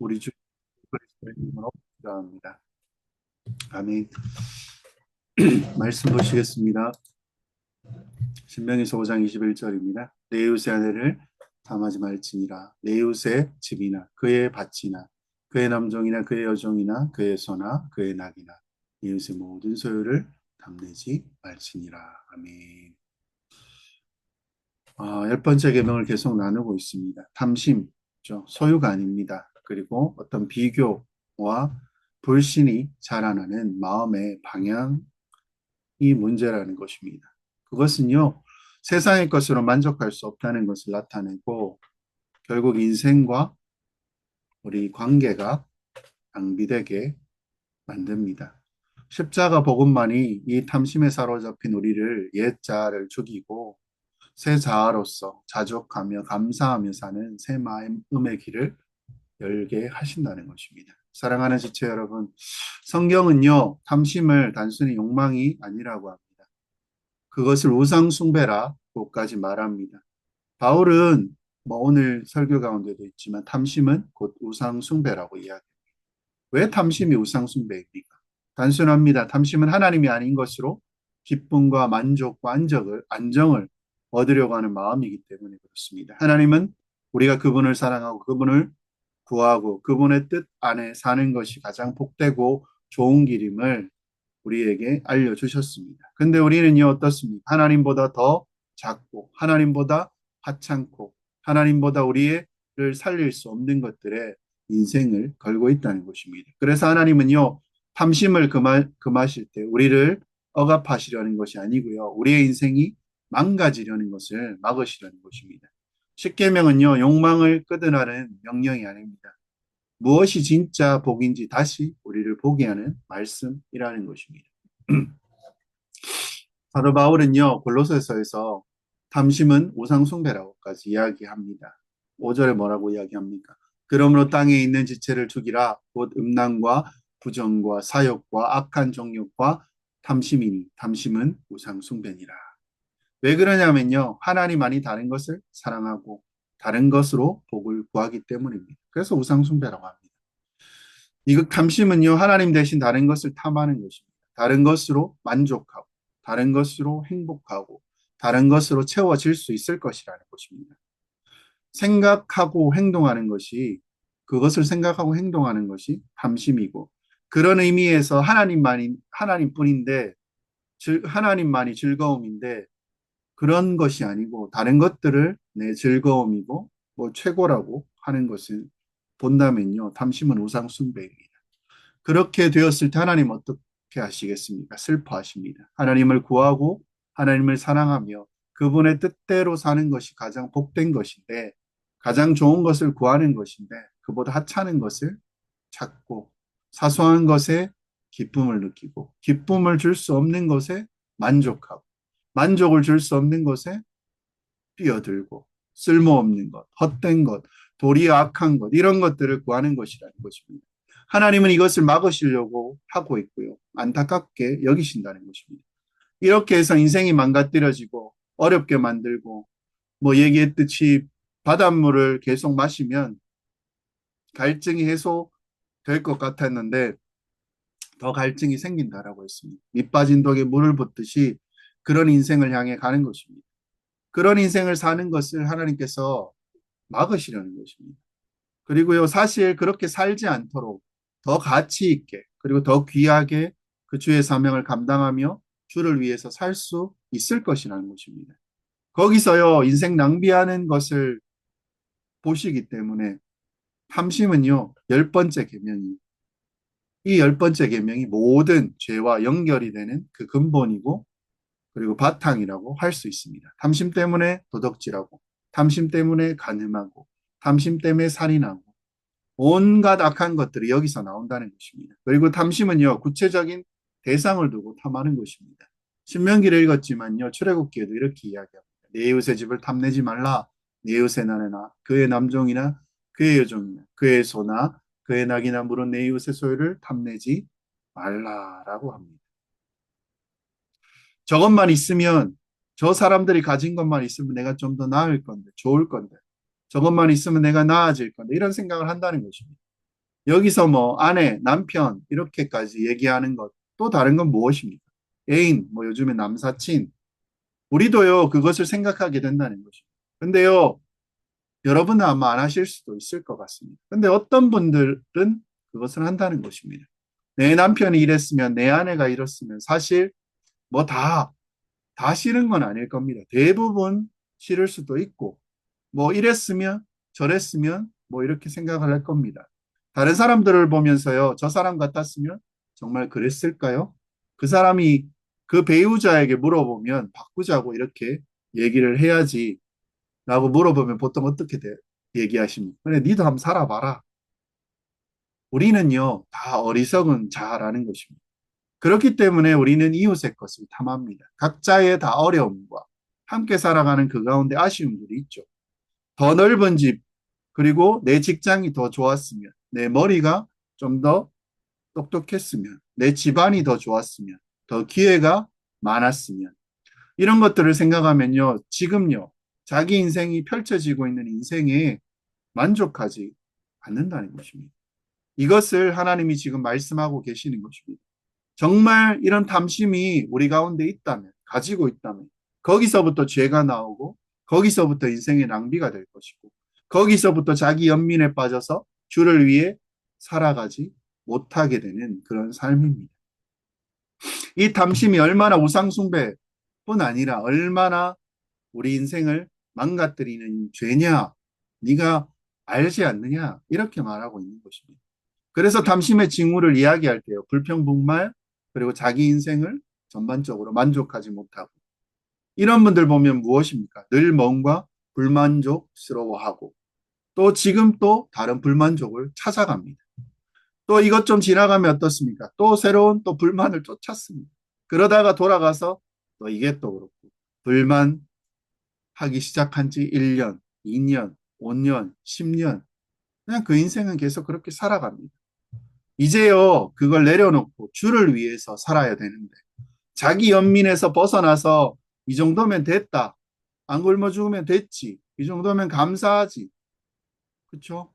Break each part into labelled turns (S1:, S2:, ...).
S1: 우리 주 그리스도의 이름으로 기도합니다. 아멘. 말씀 보시겠습니다. 신명기서 5장 21절입니다. 내 이웃의 아내를 담하지 말지니라. 내 이웃의 집이나 그의 밭이나 그의 남종이나 그의 여종이나 그의 소나 그의 낙이나 이웃의 모든 소유를 담내지 말지니라. 아멘. 열 번째 계명을 계속 나누고 있습니다. 탐심죠. 소유가 아닙니다. 그리고 어떤 비교와 불신이 자라나는 마음의 방향이 문제라는 것입니다. 그것은요, 세상의 것으로 만족할 수 없다는 것을 나타내고, 결국 인생과 우리 관계가 낭비되게 만듭니다. 십자가 복음만이 이 탐심에 사로잡힌 우리를 옛 자아를 죽이고 새 자아로서 자족하며 감사하며 사는 새 마음의 길을 열게 하신다는 것입니다. 사랑하는 지체 여러분, 성경은요, 탐심을 단순히 욕망이 아니라고 합니다. 그것을 우상숭배라고까지 말합니다. 바울은 오늘 설교 가운데도 있지만 탐심은 곧 우상숭배라고 이야기합니다. 왜 탐심이 우상숭배입니까? 단순합니다. 탐심은 하나님이 아닌 것으로 기쁨과 만족과 안정을 얻으려고 하는 마음이기 때문에 그렇습니다. 하나님은 우리가 그분을 사랑하고 그분을 구하고 그분의 뜻 안에 사는 것이 가장 복되고 좋은 길임을 우리에게 알려주셨습니다. 근데 우리는요, 어떻습니까? 하나님보다 더 작고, 하나님보다 하찮고, 하나님보다 우리를 살릴 수 없는 것들에 인생을 걸고 있다는 것입니다. 그래서 하나님은요, 탐심을 금하실 때 우리를 억압하시려는 것이 아니고요, 우리의 인생이 망가지려는 것을 막으시려는 것입니다. 십계명은요, 욕망을 끄드라는 명령이 아닙니다. 무엇이 진짜 복인지 다시 우리를 보게 하는 말씀이라는 것입니다. 사도 바울은요, 골로새서에서 탐심은 우상숭배라고까지 이야기합니다. 5절에 뭐라고 이야기합니까? 그러므로 땅에 있는 지체를 죽이라. 곧 음란과 부정과 사욕과 악한 정욕과 탐심이니 탐심은 우상숭배니라. 왜 그러냐면요, 하나님만이 다른 것을 사랑하고 다른 것으로 복을 구하기 때문입니다. 그래서 우상숭배라고 합니다. 이거 탐심은요, 하나님 대신 다른 것을 탐하는 것입니다. 다른 것으로 만족하고, 다른 것으로 행복하고, 다른 것으로 채워질 수 있을 것이라는 것입니다. 생각하고 행동하는 것이, 그것을 생각하고 행동하는 것이 탐심이고, 그런 의미에서 하나님뿐인데, 하나님만이 즐거움인데, 그런 것이 아니고, 다른 것들을 내 즐거움이고, 최고라고 하는 것을 본다면요, 탐심은 우상숭배입니다. 그렇게 되었을 때 하나님 어떻게 하시겠습니까? 슬퍼하십니다. 하나님을 구하고 하나님을 사랑하며 그분의 뜻대로 사는 것이 가장 복된 것인데, 가장 좋은 것을 구하는 것인데, 그보다 하찮은 것을 찾고 사소한 것에 기쁨을 느끼고 기쁨을 줄 수 없는 것에 만족하고 만족을 줄 수 없는 것에 뛰어들고 쓸모없는 것, 헛된 것, 도리어 악한 것, 이런 것들을 구하는 것이라는 것입니다. 하나님은 이것을 막으시려고 하고 있고요. 안타깝게 여기신다는 것입니다. 이렇게 해서 인생이 망가뜨려지고 어렵게 만들고, 얘기했듯이 바닷물을 계속 마시면 갈증이 해소될 것 같았는데 더 갈증이 생긴다라고 했습니다. 밑 빠진 독에 물을 붓듯이 그런 인생을 향해 가는 것입니다. 그런 인생을 사는 것을 하나님께서 막으시려는 것입니다. 그리고요, 사실 그렇게 살지 않도록 더 가치 있게, 그리고 더 귀하게 그 주의 사명을 감당하며 주를 위해서 살 수 있을 것이라는 것입니다. 거기서요, 인생 낭비하는 것을 보시기 때문에 탐심은요, 열 번째 계명이, 이 열 번째 계명이 모든 죄와 연결이 되는 그 근본이고, 그리고 바탕이라고 할 수 있습니다. 탐심 때문에 도덕질하고, 탐심 때문에 간음하고, 탐심 때문에 살인하고, 온갖 악한 것들이 여기서 나온다는 것입니다. 그리고 탐심은요, 구체적인 대상을 두고 탐하는 것입니다. 신명기를 읽었지만요, 출애굽기에도 이렇게 이야기합니다. 내 이웃의 집을 탐내지 말라. 내 이웃의 나내나 그의 남종이나 그의 여종이나 그의 소나 그의 낙이나 물은 내 이웃의 소유를 탐내지 말라라고 합니다. 저것만 있으면, 저 사람들이 가진 것만 있으면 내가 좀 더 나을 건데, 좋을 건데, 저것만 있으면 내가 나아질 건데, 이런 생각을 한다는 것입니다. 여기서 뭐 아내, 남편 이렇게까지 얘기하는 것 또 다른 건 무엇입니까? 애인, 뭐 요즘에 남사친 우리도요 그것을 생각하게 된다는 것이죠. 근데요 여러분은 아마 안 하실 수도 있을 것 같습니다. 근데 어떤 분들은 그것을 한다는 것입니다. 내 남편이 이랬으면 내 아내가 이랬으면 사실 뭐 다 싫은 건 아닐 겁니다. 대부분 싫을 수도 있고 뭐 이랬으면 저랬으면 뭐 이렇게 생각을 할 겁니다. 다른 사람들을 보면서요. 저 사람 같았으면 정말 그랬을까요? 그 사람이 그 배우자에게 물어보면 바꾸자고 이렇게 얘기를 해야지 라고 물어보면 보통 어떻게 얘기하십니까? 그래, 니도 한번 살아봐라. 우리는요, 다 어리석은 자라는 것입니다. 그렇기 때문에 우리는 이웃의 것을 탐합니다. 각자의 다 어려움과 함께 살아가는 그 가운데 아쉬움들이 있죠. 더 넓은 집, 그리고 내 직장이 더 좋았으면, 내 머리가 좀 더 똑똑했으면, 내 집안이 더 좋았으면, 더 기회가 많았으면, 이런 것들을 생각하면요, 지금요, 자기 인생이 펼쳐지고 있는 인생에 만족하지 않는다는 것입니다. 이것을 하나님이 지금 말씀하고 계시는 것입니다. 정말 이런 탐심이 우리 가운데 있다면, 가지고 있다면, 거기서부터 죄가 나오고, 거기서부터 인생의 낭비가 될 것이고, 거기서부터 자기 연민에 빠져서 주를 위해 살아가지 못하게 되는 그런 삶입니다. 이 탐심이 얼마나 우상숭배뿐 아니라 얼마나 우리 인생을 망가뜨리는 죄냐, 네가 알지 않느냐, 이렇게 말하고 있는 것입니다. 그래서 탐심의 징후를 이야기할 때요. 불평불말, 그리고 자기 인생을 전반적으로 만족하지 못하고. 이런 분들 보면 무엇입니까? 늘 뭔가 불만족스러워하고, 또 지금 또 다른 불만족을 찾아갑니다. 또 이것 좀 지나가면 어떻습니까? 또 새로운 또 불만을 쫓았습니다. 그러다가 돌아가서 또 이게 또 그렇고, 불만하기 시작한 지 1년, 2년, 5년, 10년, 그냥 그 인생은 계속 그렇게 살아갑니다. 이제요, 그걸 내려놓고 주를 위해서 살아야 되는데, 자기 연민에서 벗어나서 이 정도면 됐다. 안 굶어 죽으면 됐지. 이 정도면 감사하지. 그렇죠?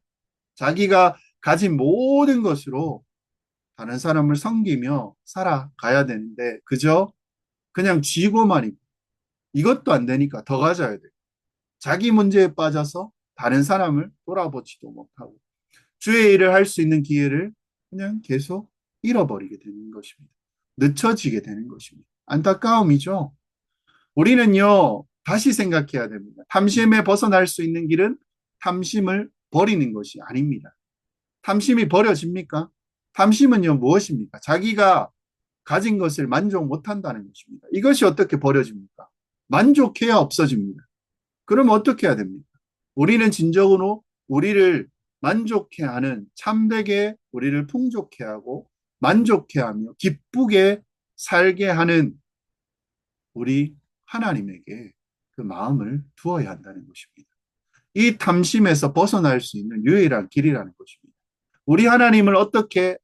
S1: 자기가 가진 모든 것으로 다른 사람을 섬기며 살아가야 되는데, 그저 그냥 쥐고만 있고, 이것도 안 되니까 더 가져야 돼. 자기 문제에 빠져서 다른 사람을 돌아보지도 못하고, 주의 일을 할 수 있는 기회를 그냥 계속 잃어버리게 되는 것입니다. 늦춰지게 되는 것입니다. 안타까움이죠. 우리는요, 다시 생각해야 됩니다. 탐심에 벗어날 수 있는 길은 탐심을 버리는 것이 아닙니다. 탐심이 버려집니까? 탐심은요, 무엇입니까? 자기가 가진 것을 만족 못한다는 것입니다. 이것이 어떻게 버려집니까? 만족해야 없어집니다. 그럼 어떻게 해야 됩니까? 우리는 진정으로 우리를 만족해 하는 참되게 우리를 풍족해 하고 만족해 하며 기쁘게 살게 하는 우리 하나님에게 그 마음을 두어야 한다는 것입니다. 이 탐심에서 벗어날 수 있는 유일한 길이라는 것입니다. 우리 하나님을 어떻게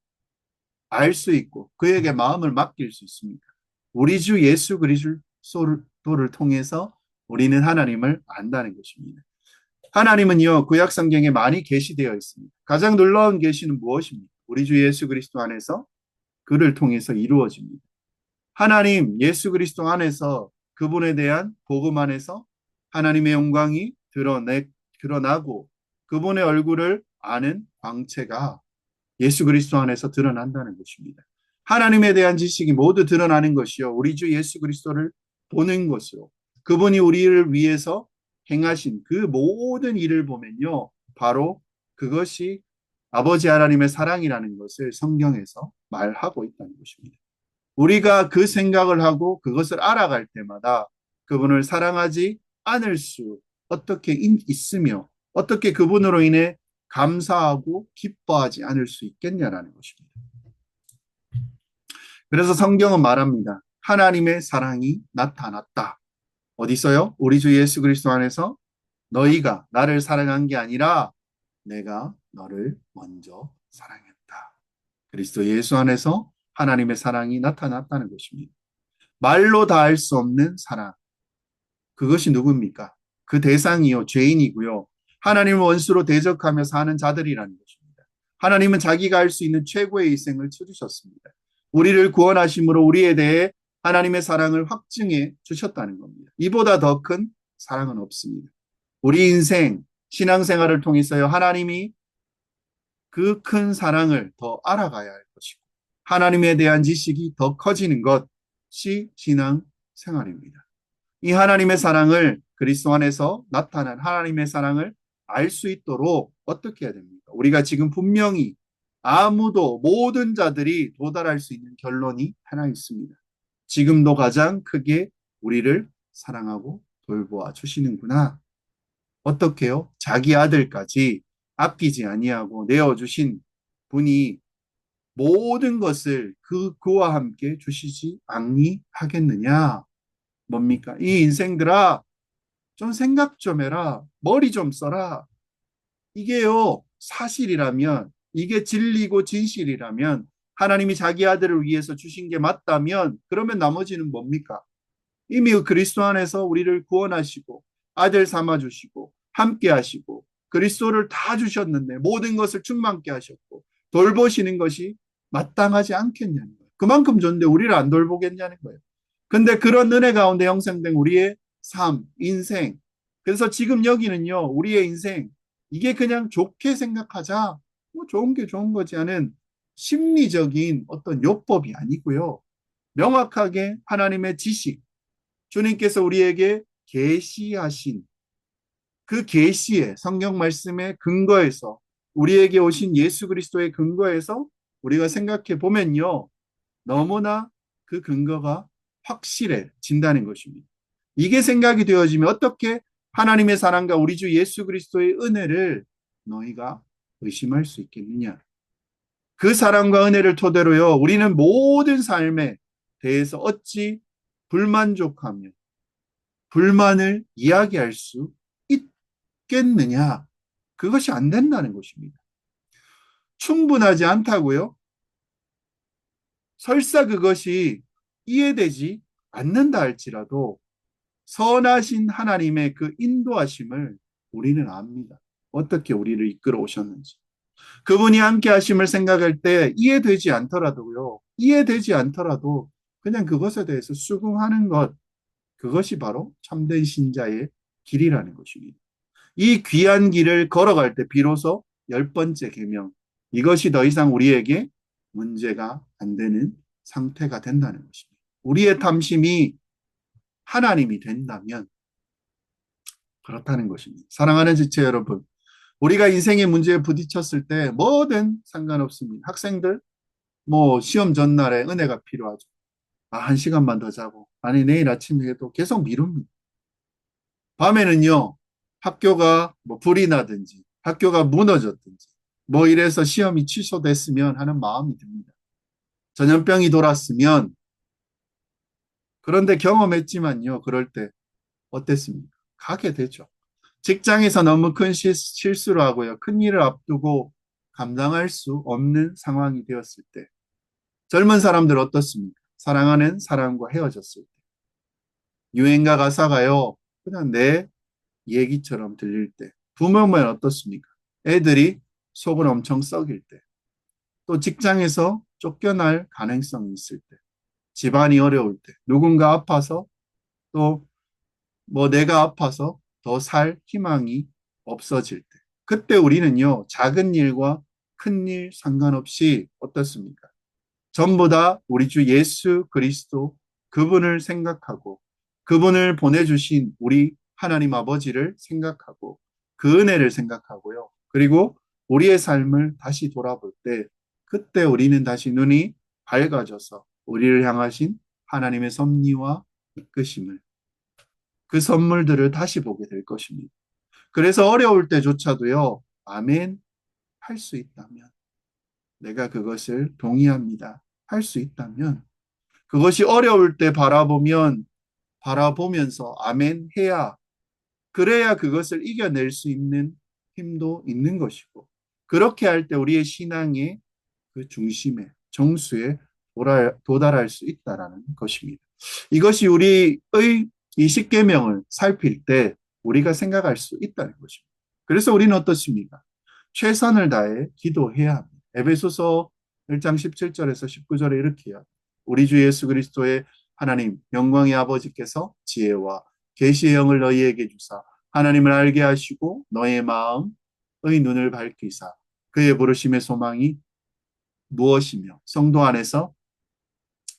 S1: 알 수 있고 그에게 마음을 맡길 수 있습니까? 우리 주 예수 그리스도를 통해서 우리는 하나님을 안다는 것입니다. 하나님은요, 구약 성경에 많이 계시되어 있습니다. 가장 놀라운 계시는 무엇입니까? 우리 주 예수 그리스도 안에서 그를 통해서 이루어집니다. 하나님 예수 그리스도 안에서 그분에 대한 복음 안에서 하나님의 영광이 드러나고 그분의 얼굴을 아는 광채가 예수 그리스도 안에서 드러난다는 것입니다. 하나님에 대한 지식이 모두 드러나는 것이요. 우리 주 예수 그리스도를 보는 것으로 그분이 우리를 위해서 행하신 그 모든 일을 보면요. 바로 그것이 아버지 하나님의 사랑이라는 것을 성경에서 말하고 있다는 것입니다. 우리가 그 생각을 하고 그것을 알아갈 때마다 그분을 사랑하지 않을 수 어떻게 있으며 어떻게 그분으로 인해 감사하고 기뻐하지 않을 수 있겠냐라는 것입니다. 그래서 성경은 말합니다. 하나님의 사랑이 나타났다. 어디 있어요? 우리 주 예수 그리스도 안에서 너희가 나를 사랑한 게 아니라 내가 너를 먼저 사랑했다. 그리스도 예수 안에서 하나님의 사랑이 나타났다는 것입니다. 말로 다 할 수 없는 사랑. 그것이 누굽니까? 그 대상이요, 죄인이고요. 하나님을 원수로 대적하며 사는 자들이라는 것입니다. 하나님은 자기가 할 수 있는 최고의 희생을 치르셨습니다. 우리를 구원하심으로 우리에 대해 하나님의 사랑을 확증해 주셨다는 겁니다. 이보다 더 큰 사랑은 없습니다. 우리 인생, 신앙생활을 통해서요, 하나님이 그 큰 사랑을 더 알아가야 할 것이고, 하나님에 대한 지식이 더 커지는 것이 신앙생활입니다. 이 하나님의 사랑을 그리스도 안에서 나타난 하나님의 사랑을 알 수 있도록 어떻게 해야 됩니까? 우리가 지금 분명히 아무도 모든 자들이 도달할 수 있는 결론이 하나 있습니다. 지금도 가장 크게 우리를 사랑하고 돌보아 주시는구나. 어떻게요? 자기 아들까지 아끼지 아니하고 내어주신 분이 모든 것을 그와 함께 주시지 아니하겠느냐? 뭡니까? 이 인생들아, 좀 생각 좀 해라. 머리 좀 써라. 이게요, 사실이라면, 이게 진리고 진실이라면, 하나님이 자기 아들을 위해서 주신 게 맞다면, 그러면 나머지는 뭡니까? 이미 그리스도 안에서 우리를 구원하시고, 아들 삼아주시고, 함께 하시고, 그리스도를 다 주셨는데, 모든 것을 충만케 하셨고, 돌보시는 것이 마땅하지 않겠냐는 거예요. 그만큼 줬는데 우리를 안 돌보겠냐는 거예요. 근데 그런 은혜 가운데 형성된 우리의 삶, 인생. 그래서 지금 여기는요, 우리의 인생, 이게 그냥 좋게 생각하자. 뭐 좋은 게 좋은 거지 않은 심리적인 어떤 요법이 아니고요. 명확하게 하나님의 지식, 주님께서 우리에게 계시하신 그 계시의 성경 말씀의 근거에서 우리에게 오신 예수 그리스도의 근거에서 우리가 생각해 보면요. 너무나 그 근거가 확실해진다는 것입니다. 이게 생각이 되어지면 어떻게 하나님의 사랑과 우리 주 예수 그리스도의 은혜를 너희가 의심할 수 있겠느냐? 그 사랑과 은혜를 토대로요. 우리는 모든 삶에 대해서 어찌 불만족하며 불만을 이야기할 수 있겠느냐? 그것이 안 된다는 것입니다. 충분하지 않다고요? 설사 그것이 이해되지 않는다 할지라도 선하신 하나님의 그 인도하심을 우리는 압니다. 어떻게 우리를 이끌어 오셨는지. 그분이 함께 하심을 생각할 때 이해되지 않더라도요. 이해되지 않더라도 그냥 그것에 대해서 수긍하는 것. 그것이 바로 참된 신자의 길이라는 것입니다. 이 귀한 길을 걸어갈 때 비로소 10번째 계명. 이것이 더 이상 우리에게 문제가 안 되는 상태가 된다는 것입니다. 우리의 탐심이 하나님이 된다면 그렇다는 것입니다. 사랑하는 지체 여러분, 우리가 인생의 문제에 부딪혔을 때 뭐든 상관없습니다. 학생들, 뭐 시험 전날에 은혜가 필요하죠. 아, 1시간만 더 자고, 아니 내일 아침에 해도 계속 미룹니다. 밤에는요, 학교가 뭐 불이 나든지, 학교가 무너졌든지, 뭐 이래서 시험이 취소됐으면 하는 마음이 듭니다. 전염병이 돌았으면, 그런데 경험했지만요, 그럴 때 어땠습니까? 가게 되죠. 직장에서 너무 큰 실수를 하고요. 큰 일을 앞두고 감당할 수 없는 상황이 되었을 때 젊은 사람들 어떻습니까? 사랑하는 사람과 헤어졌을 때 유행가 가사가요. 그냥 내 얘기처럼 들릴 때 부모면 어떻습니까? 애들이 속을 엄청 썩일 때 또 직장에서 쫓겨날 가능성이 있을 때 집안이 어려울 때 누군가 아파서 또 뭐 내가 아파서 더 살 희망이 없어질 때. 그때 우리는요, 작은 일과 큰 일 상관없이 어떻습니까? 전부 다 우리 주 예수 그리스도 그분을 생각하고 그분을 보내주신 우리 하나님 아버지를 생각하고 그 은혜를 생각하고요. 그리고 우리의 삶을 다시 돌아볼 때 그때 우리는 다시 눈이 밝아져서 우리를 향하신 하나님의 섭리와 이끄심을 그 선물들을 다시 보게 될 것입니다. 그래서 어려울 때조차도요, 아멘 할 수 있다면, 내가 그것을 동의합니다. 할 수 있다면, 그것이 어려울 때 바라보면서 아멘 해야, 그래야 그것을 이겨낼 수 있는 힘도 있는 것이고, 그렇게 할 때 우리의 신앙의 그 중심에, 정수에 도달할 수 있다라는 것입니다. 이것이 우리의 이 십계명을 살필 때 우리가 생각할 수 있다는 것입니다. 그래서 우리는 어떻습니까? 최선을 다해 기도해야 합니다. 에베소서 1장 17절에서 19절에 이렇게 해요. 우리 주 예수 그리스도의 하나님 영광의 아버지께서 지혜와 계시의 영을 너희에게 주사 하나님을 알게 하시고 너의 마음의 눈을 밝히사 그의 부르심의 소망이 무엇이며 성도 안에서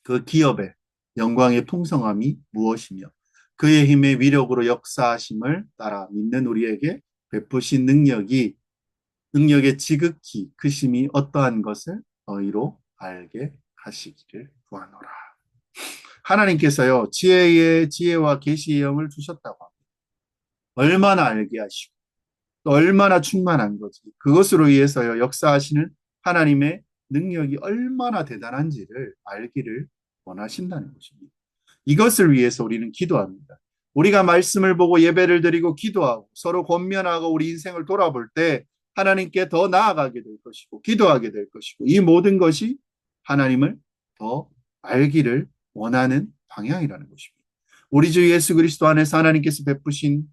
S1: 그 기업의 영광의 풍성함이 무엇이며 그의 힘의 위력으로 역사하심을 따라 믿는 우리에게 베푸신 능력의 지극히 크심이 어떠한 것을 너희로 알게 하시기를 구하노라. 하나님께서요 지혜와 계시의 영을 주셨다고 합니다. 얼마나 알게 하시고 또 얼마나 충만한 거지. 그것으로 위해서요 역사하시는 하나님의 능력이 얼마나 대단한지를 알기를 원하신다는 것입니다. 이것을 위해서 우리는 기도합니다. 우리가 말씀을 보고 예배를 드리고 기도하고 서로 권면하고 우리 인생을 돌아볼 때 하나님께 더 나아가게 될 것이고 기도하게 될 것이고 이 모든 것이 하나님을 더 알기를 원하는 방향이라는 것입니다. 우리 주 예수 그리스도 안에서 하나님께서 베푸신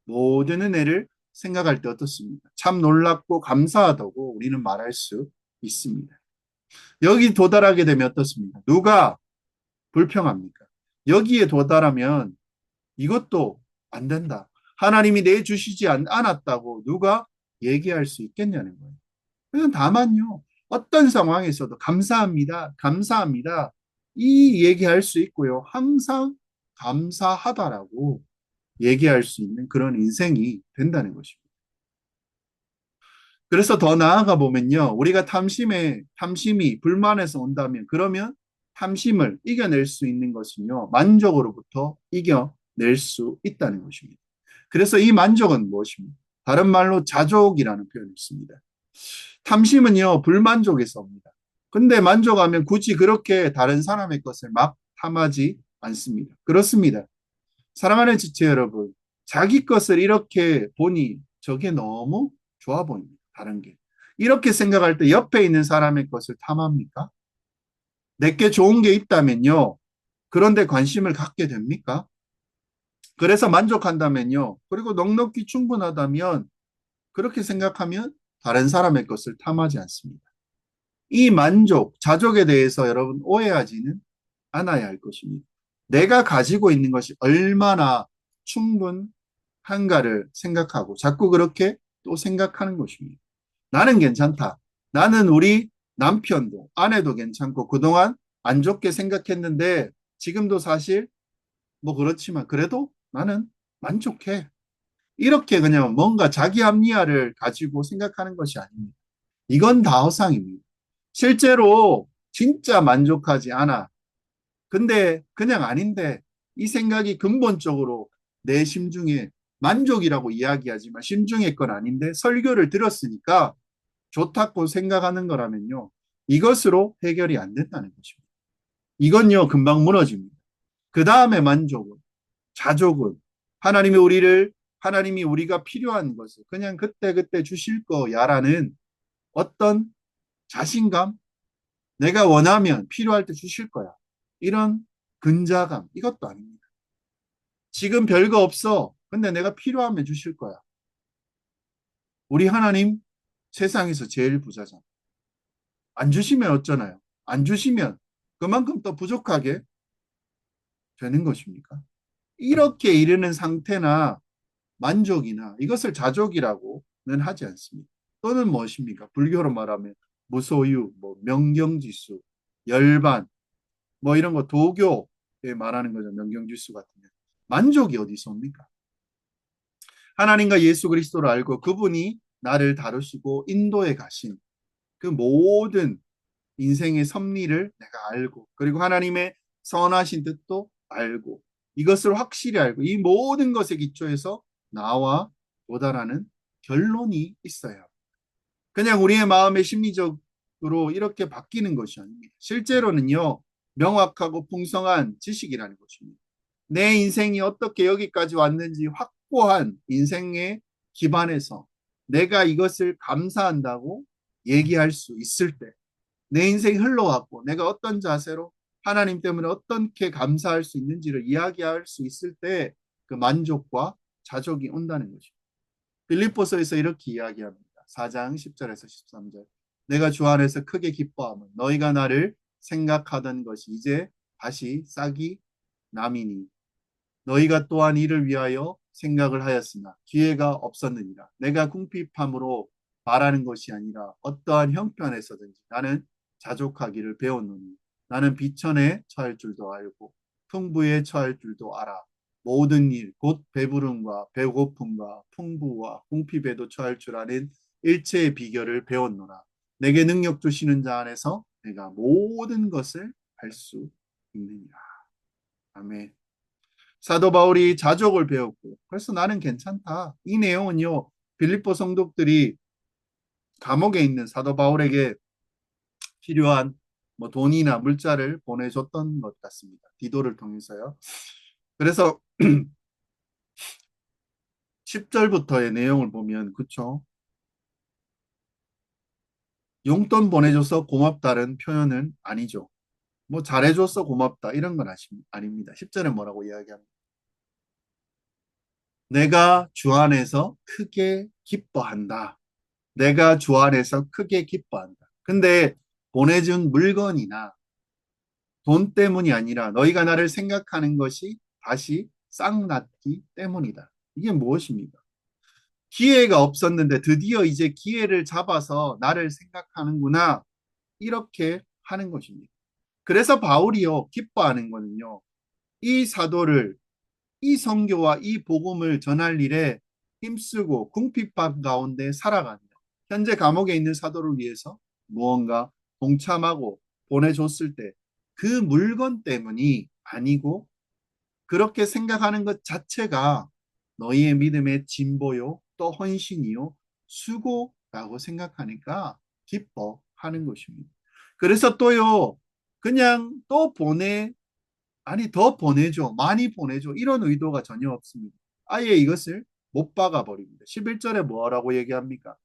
S1: 모든 은혜를 생각할 때 어떻습니까? 참 놀랍고 감사하다고 우리는 말할 수 있습니다. 여기 도달하게 되면 어떻습니까? 누가 불평합니까? 여기에 도달하면 이것도 안 된다. 하나님이 내주시지 않았다고 누가 얘기할 수 있겠냐는 거예요. 그냥 다만요. 어떤 상황에서도 감사합니다. 감사합니다. 이 얘기할 수 있고요. 항상 감사하다라고 얘기할 수 있는 그런 인생이 된다는 것입니다. 그래서 더 나아가 보면요. 우리가 탐심이 불만에서 온다면 그러면 탐심을 이겨낼 수 있는 것은요. 만족으로부터 이겨낼 수 있다는 것입니다. 그래서 이 만족은 무엇입니까? 다른 말로 자족이라는 표현이 있습니다. 탐심은요. 불만족에서 옵니다. 근데 만족하면 굳이 그렇게 다른 사람의 것을 막 탐하지 않습니다. 그렇습니다. 사랑하는 지체 여러분, 자기 것을 이렇게 보니 저게 너무 좋아 보입니다. 다른 게. 이렇게 생각할 때 옆에 있는 사람의 것을 탐합니까? 내게 좋은 게 있다면요. 그런데 관심을 갖게 됩니까? 그래서 만족한다면요. 그리고 넉넉히 충분하다면 그렇게 생각하면 다른 사람의 것을 탐하지 않습니다. 이 만족, 자족에 대해서 여러분 오해하지는 않아야 할 것입니다. 내가 가지고 있는 것이 얼마나 충분한가를 생각하고 자꾸 그렇게 또 생각하는 것입니다. 나는 괜찮다. 나는 우리 남편도 아내도 괜찮고 그동안 안 좋게 생각했는데 지금도 사실 뭐 그렇지만 그래도 나는 만족해. 이렇게 그냥 뭔가 자기 합리화를 가지고 생각하는 것이 아닙니다. 이건 다 허상입니다. 실제로 진짜 만족하지 않아. 근데 그냥 아닌데 이 생각이 근본적으로 내 심중에 만족이라고 이야기하지만 심중의 건 아닌데 설교를 들었으니까 좋다고 생각하는 거라면요. 이것으로 해결이 안 된다는 것입니다. 이건요, 금방 무너집니다. 그 다음에 만족은, 자족은, 하나님이 우리가 필요한 것을 그냥 그때그때 주실 거야라는 어떤 자신감, 내가 원하면 필요할 때 주실 거야. 이런 근자감, 이것도 아닙니다. 지금 별거 없어. 근데 내가 필요하면 주실 거야. 우리 하나님 세상에서 제일 부자잖아. 안 주시면 어쩌나요? 안 주시면 그만큼 더 부족하게 되는 것입니까? 이렇게 이르는 상태나 만족이나 이것을 자족이라고는 하지 않습니다. 또는 무엇입니까? 불교로 말하면 무소유, 뭐 명경지수, 열반, 뭐 이런 거 도교에 말하는 거죠. 명경지수 같은 경 만족이 어디서 옵니까? 하나님과 예수 그리스도를 알고 그분이 나를 다루시고 인도에 가신 그 모든 인생의 섭리를 내가 알고 그리고 하나님의 선하신 뜻도 알고 이것을 확실히 알고 이 모든 것에 기초해서 나와 도달하는 결론이 있어요. 그냥 우리의 마음의 심리적으로 이렇게 바뀌는 것이 아닙니다. 실제로는요. 명확하고 풍성한 지식이라는 것입니다. 내 인생이 어떻게 여기까지 왔는지 확고한 인생의 기반에서 내가 이것을 감사한다고 얘기할 수 있을 때 내 인생이 흘러왔고 내가 어떤 자세로 하나님 때문에 어떻게 감사할 수 있는지를 이야기할 수 있을 때 그 만족과 자족이 온다는 것입니다. 빌립보서에서 이렇게 이야기합니다. 4장 10절에서 13절. 내가 주 안에서 크게 기뻐함은 너희가 나를 생각하던 것이 이제 다시 싹이 남이니 너희가 또한 이를 위하여 생각을 하였으나 기회가 없었느니라. 내가 궁핍함으로 말하는 것이 아니라 어떠한 형편에서든지 나는 자족하기를 배웠노니 나는 비천에 처할 줄도 알고 풍부에 처할 줄도 알아. 모든 일, 곧 배부름과 배고픔과 풍부와 궁핍에도 처할 줄 아는 일체의 비결을 배웠노라. 내게 능력 주시는 자 안에서 내가 모든 것을 할 수 있느니라. 아멘. 사도 바울이 자족을 배웠고 그래서 나는 괜찮다. 이 내용은요. 빌립보 성도들이 감옥에 있는 사도 바울에게 필요한 뭐 돈이나 물자를 보내줬던 것 같습니다. 디도를 통해서요. 그래서 10절부터의 내용을 보면 그쵸? 용돈 보내줘서 고맙다는 표현은 아니죠. 뭐 잘해줘서 고맙다 이런 건 아닙니다. 10절에 뭐라고 이야기합니다. 내가 주 안에서 크게 기뻐한다. 내가 주 안에서 크게 기뻐한다. 근데 보내준 물건이나 돈 때문이 아니라 너희가 나를 생각하는 것이 다시 싹 났기 때문이다. 이게 무엇입니까? 기회가 없었는데 드디어 이제 기회를 잡아서 나를 생각하는구나. 이렇게 하는 것입니다. 그래서 바울이요, 기뻐하는 거는요, 이 사도를, 이 선교와 이 복음을 전할 일에 힘쓰고 궁핍한 가운데 살아가는 현재 감옥에 있는 사도를 위해서 무언가 동참하고 보내줬을 때 그 물건 때문이 아니고 그렇게 생각하는 것 자체가 너희의 믿음의 진보요 또 헌신이요 수고라고 생각하니까 기뻐하는 것입니다. 그래서 또요 그냥 또 아니 더 보내줘 많이 보내줘 이런 의도가 전혀 없습니다. 아예 이것을 못 박아 버립니다. 11절에 뭐라고 얘기합니까?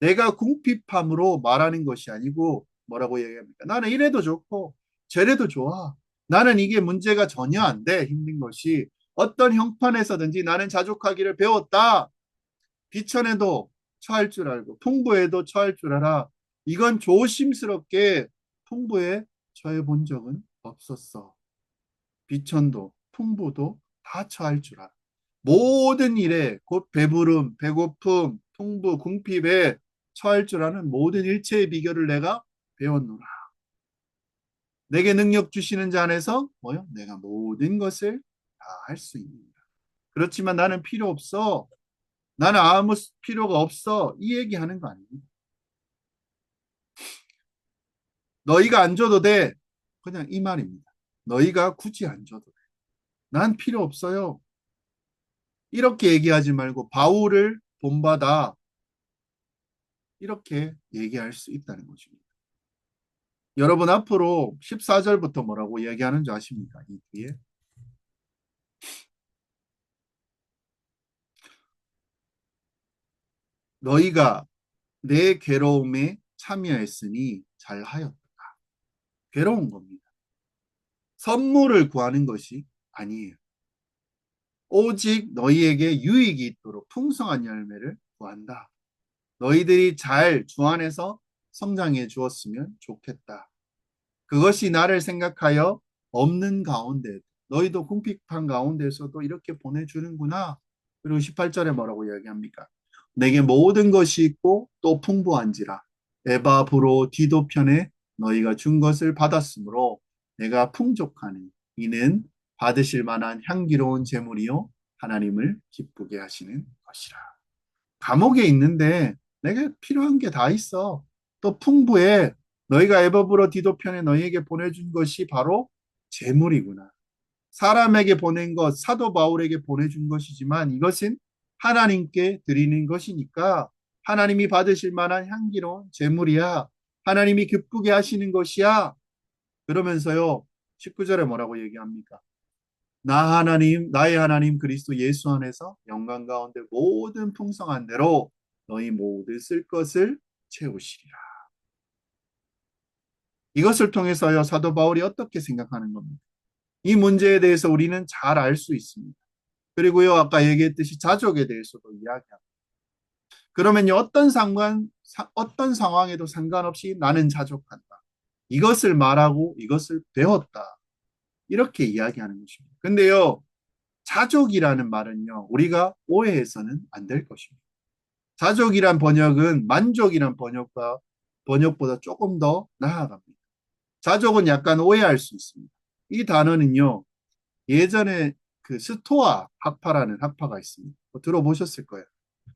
S1: 내가 궁핍함으로 말하는 것이 아니고 뭐라고 얘기합니까? 나는 이래도 좋고 저래도 좋아. 나는 이게 문제가 전혀 안 돼. 힘든 것이 어떤 형편에서든지 나는 자족하기를 배웠다. 비천에도 처할 줄 알고 풍부에도 처할 줄 알아. 이건 조심스럽게 풍부에 처해 본 적은 없었어. 비천도 풍부도 다 처할 줄 알아. 모든 일에 곧 배부름, 배고픔, 풍부, 궁핍에 처할 줄 아는 모든 일체의 비결을 내가 배웠노라. 내게 능력 주시는 자 안에서 뭐요? 내가 모든 것을 다 할 수 있느니라. 그렇지만 나는 필요 없어. 나는 아무 필요가 없어. 이 얘기하는 거 아닙니다. 너희가 안 줘도 돼. 그냥 이 말입니다. 너희가 굳이 안 줘도 돼. 난 필요 없어요. 이렇게 얘기하지 말고 바울을 본받아 이렇게 얘기할 수 있다는 것입니다. 여러분 앞으로 14절부터 뭐라고 얘기하는 줄 아십니까? 이 뒤에 너희가 내 괴로움에 참여했으니 잘하였다. 괴로운 겁니다. 선물을 구하는 것이 아니에요. 오직 너희에게 유익이 있도록 풍성한 열매를 구한다. 너희들이 잘 주 안에서 성장해 주었으면 좋겠다. 그것이 나를 생각하여 없는 가운데 너희도 궁핍한 가운데서도 이렇게 보내주는구나. 그리고 18절에 뭐라고 이야기합니까? 내게 모든 것이 있고 또 풍부한지라 에바 브로 디도 편에 너희가 준 것을 받았으므로 내가 풍족하니 이는 받으실 만한 향기로운 제물이요 하나님을 기쁘게 하시는 것이라. 감옥에 있는데 내게 필요한 게 다 있어. 또 풍부해. 너희가 에버브로 디도편에 너희에게 보내준 것이 바로 재물이구나. 사람에게 보낸 것, 사도 바울에게 보내준 것이지만 이것은 하나님께 드리는 것이니까 하나님이 받으실 만한 향기로운 재물이야. 하나님이 기쁘게 하시는 것이야. 그러면서요, 19절에 뭐라고 얘기합니까? 나의 하나님 그리스도 예수 안에서 영광 가운데 모든 풍성한 대로 너희 모두 쓸 것을 채우시리라. 이것을 통해서요, 사도 바울이 어떻게 생각하는 겁니까? 이 문제에 대해서 우리는 잘 알 수 있습니다. 그리고요, 아까 얘기했듯이 자족에 대해서도 이야기합니다. 그러면요, 어떤 상황에도 상관없이 나는 자족한다. 이것을 말하고 이것을 배웠다. 이렇게 이야기하는 것입니다. 근데요, 자족이라는 말은요, 우리가 오해해서는 안 될 것입니다. 자족이란 번역은 만족이란 번역보다 조금 더 나아갑니다. 자족은 약간 오해할 수 있습니다. 이 단어는요, 예전에 그 스토아 학파라는 학파가 있습니다. 들어보셨을 거예요.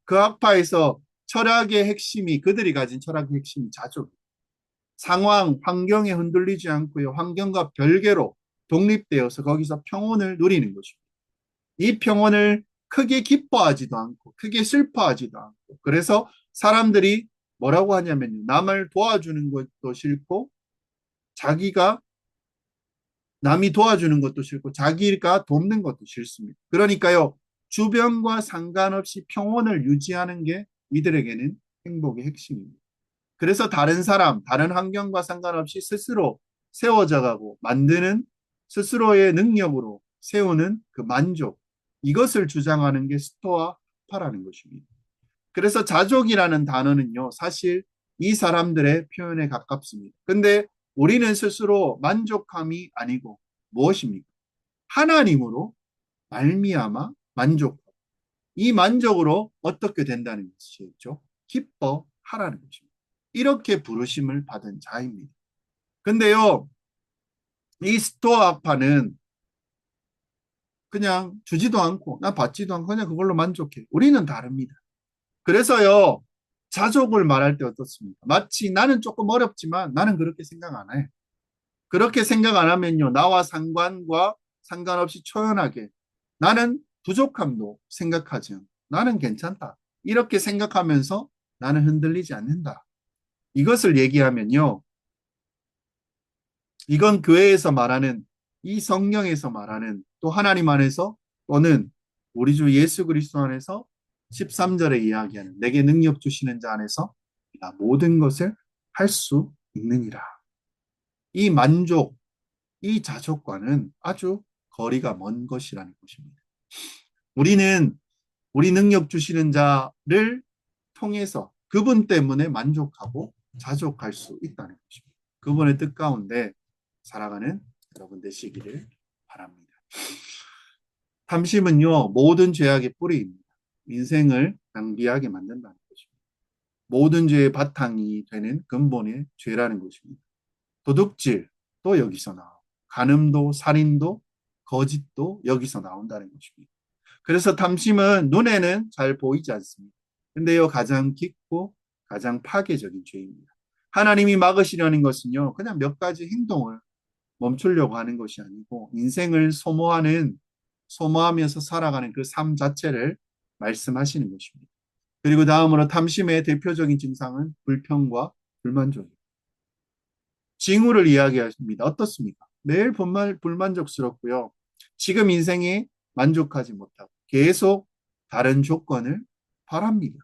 S1: 그 학파에서 철학의 핵심이, 그들이 가진 철학의 핵심이 자족. 상황, 환경에 흔들리지 않고요. 환경과 별개로 독립되어서 거기서 평온을 누리는 것입니다. 이 평온을 크게 기뻐하지도 않고 크게 슬퍼하지도 않고 그래서 사람들이 뭐라고 하냐면요. 남을 도와주는 것도 싫고 자기가 남이 도와주는 것도 싫고 자기가 돕는 것도 싫습니다. 그러니까요. 주변과 상관없이 평온을 유지하는 게 이들에게는 행복의 핵심입니다. 그래서 다른 사람, 다른 환경과 상관없이 스스로 세워져 가고 만드는 스스로의 능력으로 세우는 그 만족, 이것을 주장하는 게 스토아 파라는 것입니다. 그래서 자족이라는 단어는요, 사실 이 사람들의 표현에 가깝습니다. 근데 우리는 스스로 만족함이 아니고 무엇입니까? 하나님으로 말미암아 만족. 이 만족으로 어떻게 된다는 것이죠? 기뻐하라는 것입니다. 이렇게 부르심을 받은 자입니다. 근데요, 이 스토아파는 그냥 주지도 않고, 나 받지도 않고, 그냥 그걸로 만족해. 우리는 다릅니다. 그래서요, 자족을 말할 때 어떻습니까? 마치 나는 조금 어렵지만 나는 그렇게 생각 안 해. 그렇게 생각 안 하면요, 나와 상관없이 초연하게 나는 부족함도 생각하지 않고 나는 괜찮다. 이렇게 생각하면서 나는 흔들리지 않는다. 이것을 얘기하면요, 이건 교회에서 말하는 이 성경에서 말하는 또 하나님 안에서 또는 우리 주 예수 그리스도 안에서 13절에 이야기하는 내게 능력 주시는 자 안에서 나 모든 것을 할 수 있느니라. 이 만족, 이 자족과는 아주 거리가 먼 것이라는 것입니다. 우리는 우리 능력 주시는 자를 통해서 그분 때문에 만족하고 자족할 수 있다는 것입니다. 그분의 뜻 가운데 살아가는 여러분 되시기를 바랍니다. 탐심은요, 모든 죄악의 뿌리입니다. 인생을 낭비하게 만든다는 것입니다. 모든 죄의 바탕이 되는 근본의 죄라는 것입니다. 도둑질도 여기서 나오고, 간음도, 살인도, 거짓도 여기서 나온다는 것입니다. 그래서 탐심은 눈에는 잘 보이지 않습니다. 근데요, 가장 깊고 가장 파괴적인 죄입니다. 하나님이 막으시려는 것은요, 그냥 몇 가지 행동을 멈추려고 하는 것이 아니고, 인생을 소모하면서 살아가는 그 삶 자체를 말씀하시는 것입니다. 그리고 다음으로 탐심의 대표적인 증상은 불평과 불만족입니다. 징후를 이야기하십니다. 어떻습니까? 매일 불만족스럽고요. 지금 인생에 만족하지 못하고 계속 다른 조건을 바랍니다.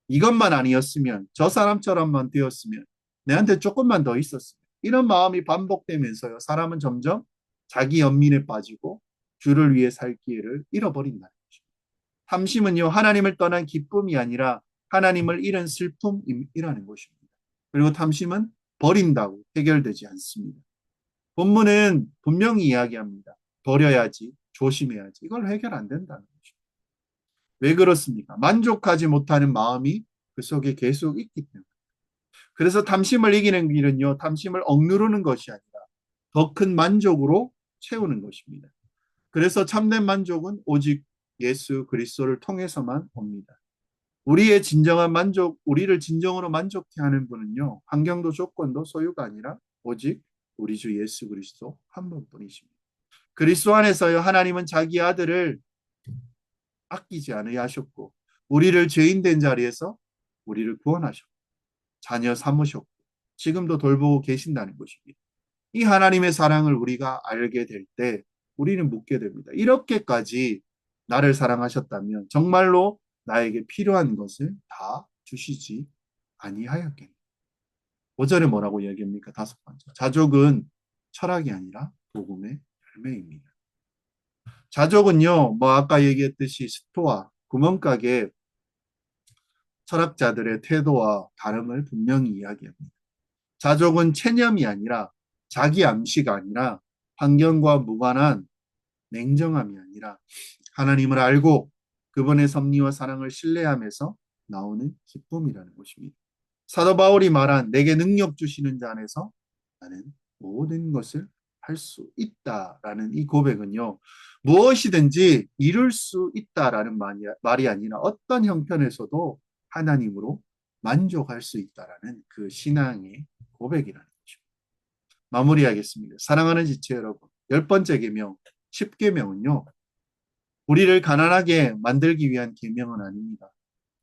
S1: 이것만 아니었으면 저 사람처럼만 되었으면 내한테 조금만 더 있었으면 이런 마음이 반복되면서요. 사람은 점점 자기 연민에 빠지고 주를 위해 살 기회를 잃어버린다는 것입니다. 탐심은요. 하나님을 떠난 기쁨이 아니라 하나님을 잃은 슬픔이라는 것입니다. 그리고 탐심은 버린다고 해결되지 않습니다. 본문은 분명히 이야기합니다. 버려야지, 조심해야지. 이걸 해결 안 된다는 거죠. 왜 그렇습니까? 만족하지 못하는 마음이 그 속에 계속 있기 때문에. 그래서 탐심을 이기는 길은요, 탐심을 억누르는 것이 아니라 더 큰 만족으로 채우는 것입니다. 그래서 참된 만족은 오직 예수 그리스도를 통해서만 옵니다. 우리를 진정으로 만족케 하는 분은요, 환경도 조건도 소유가 아니라 오직 우리 주 예수 그리스도 한 분뿐이십니다. 그리스도 안에서요, 하나님은 자기 아들을 아끼지 않으셨고, 우리를 죄인 된 자리에서 우리를 구원하셨고, 자녀 삼으셨고, 지금도 돌보고 계신다는 것입니다. 이 하나님의 사랑을 우리가 알게 될 때, 우리는 묻게 됩니다. 이렇게까지 나를 사랑하셨다면, 정말로 나에게 필요한 것을 다 주시지 아니하였겠네. 5절에 뭐라고 얘기합니까? 다섯 번째. 자족은 철학이 아니라 복음의 열매입니다. 자족은요, 뭐 아까 얘기했듯이 스토아, 구멍가게 철학자들의 태도와 다름을 분명히 이야기합니다. 자족은 체념이 아니라 자기 암시가 아니라 환경과 무관한 냉정함이 아니라 하나님을 알고 그분의 섭리와 사랑을 신뢰하면서 나오는 기쁨이라는 것입니다. 사도 바울이 말한 내게 능력 주시는 자 안에서 나는 모든 것을 할 수 있다라는 이 고백은요. 무엇이든지 이룰 수 있다라는 말이 아니라 어떤 형편에서도 하나님으로 만족할 수 있다라는 그 신앙의 고백이라는 것입니다. 마무리하겠습니다. 사랑하는 지체 여러분, 10번째 계명, 10계명은요. 우리를 가난하게 만들기 위한 계명은 아닙니다.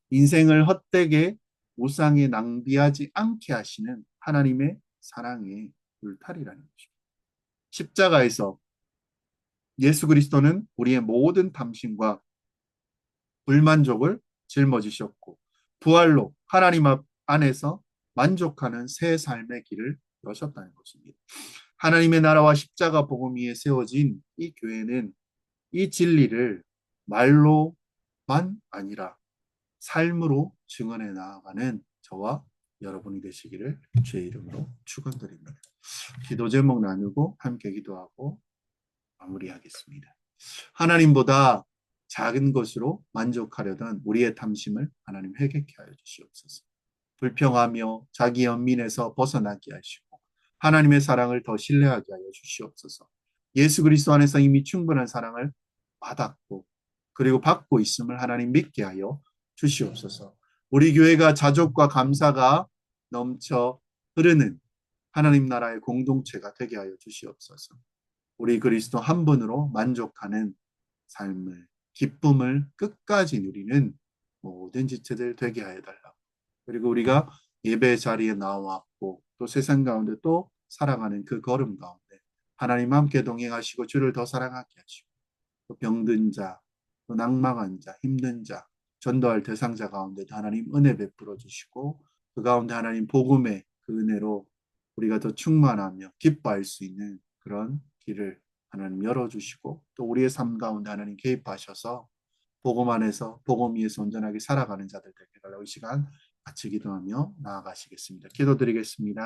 S1: 인생을 헛되게 우상에 낭비하지 않게 하시는 하나님의 사랑의 울타리라는 것입니다. 십자가에서 예수 그리스도는 우리의 모든 탐심과 불만족을 짊어지셨고 부활로 하나님 안에서 만족하는 새 삶의 길을 여셨다는 것입니다. 하나님의 나라와 십자가 복음 위에 세워진 이 교회는 이 진리를 말로만 아니라 삶으로 증언해 나아가는 저와 여러분이 되시기를 주의 이름으로 축원드립니다. 기도 제목 나누고 함께 기도하고 마무리하겠습니다. 하나님보다 작은 것으로 만족하려던 우리의 탐심을 하나님 회개케 하여 주시옵소서. 불평하며 자기 연민에서 벗어나게 하시고 하나님의 사랑을 더 신뢰하게 하여 주시옵소서. 예수 그리스도 안에서 이미 충분한 사랑을 받았고 그리고 받고 있음을 하나님 믿게 하여 주시옵소서. 우리 교회가 자족과 감사가 넘쳐 흐르는 하나님 나라의 공동체가 되게 하여 주시옵소서. 우리 그리스도 한 분으로 만족하는 삶을, 기쁨을 끝까지 누리는 모든 지체들 되게 하여 달라고. 그리고 우리가 예배 자리에 나왔고 또 세상 가운데 또 살아가는 그 걸음 가운데 하나님 함께 동행하시고 주를 더 사랑하게 하시고 또 병든 자, 또 낭망한 자, 힘든 자, 전도할 대상자 가운데도 하나님 은혜 베풀어 주시고 그 가운데 하나님 복음의 그 은혜로 우리가 더 충만하며 기뻐할 수 있는 그런 길을 하나님 열어주시고 또 우리의 삶 가운데 하나님 개입하셔서 복음 안에서 복음 위에서 온전하게 살아가는 자들 되게 달라고 이 시간 같이 기도하며 나아가시겠습니다. 기도드리겠습니다.